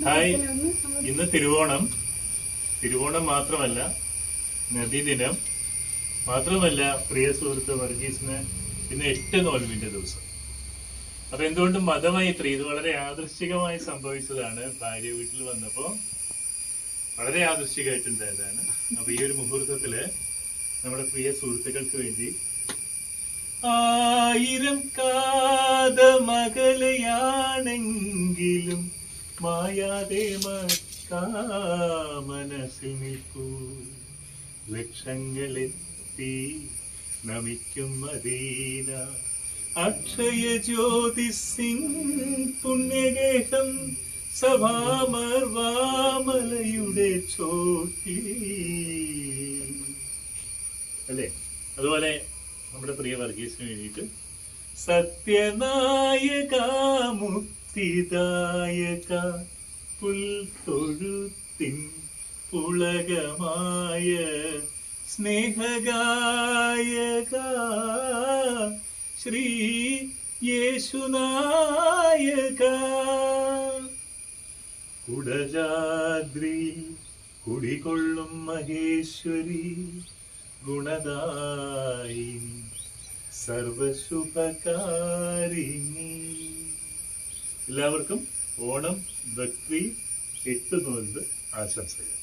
Hi, ഇന്ന് തിരുവോണം. തിരുവോണം മാത്രമല്ല, നബിദിനം മാത്രമല്ല, പ്രിയ സുഹൃത്ത് വർഗീസിന് ഇന്ന് 8 നോൽമ്പിന്റെ ദിവസം. അപ്പൊ എന്തുകൊണ്ടും മതമൈത്രി ഇത് വളരെ യാദൃശ്ചികമായി സംഭവിച്ചതാണ്. ഭാര്യ വീട്ടിൽ വന്നപ്പോ വളരെ യാദൃശ്ചികമായിട്ടുണ്ടായതാണ്. അപ്പൊ ഈ ഒരു മുഹൂർത്തത്തില് നമ്മുടെ പ്രിയ സുഹൃത്തുക്കൾക്ക് വേണ്ടി 1000 കാതമകലയാണെങ്കിലും മായാതെ മനസ്സിൽ നിൽക്കൂ. ലക്ഷങ്ങളെത്തി നമിക്കും മദീന, അക്ഷയ ജ്യോതിസിൻ പുണ്യഗേഹം സഭാമർവാമലയുടെ ചോട്ടി അല്ലേ. അതുപോലെ നമ്മുടെ പ്രിയ വർഗീസിന് വേണ്ടിയിട്ട് സത്യനായക മുക്തിദായക പുൽത്തൊഴുത്തിൻ പുളകമായ സ്നേഹഗായക ശ്രീ യേശുനായക, കുടജാദ്രി കുടികൊള്ളും മഹേശ്വരി ഗുണദായിനി സർവശുഭകാരിണി. എല്ലാവർക്കും ഓണം, ബക്രീദ്, 8 നോൽമ്പ് ആശംസകൾ.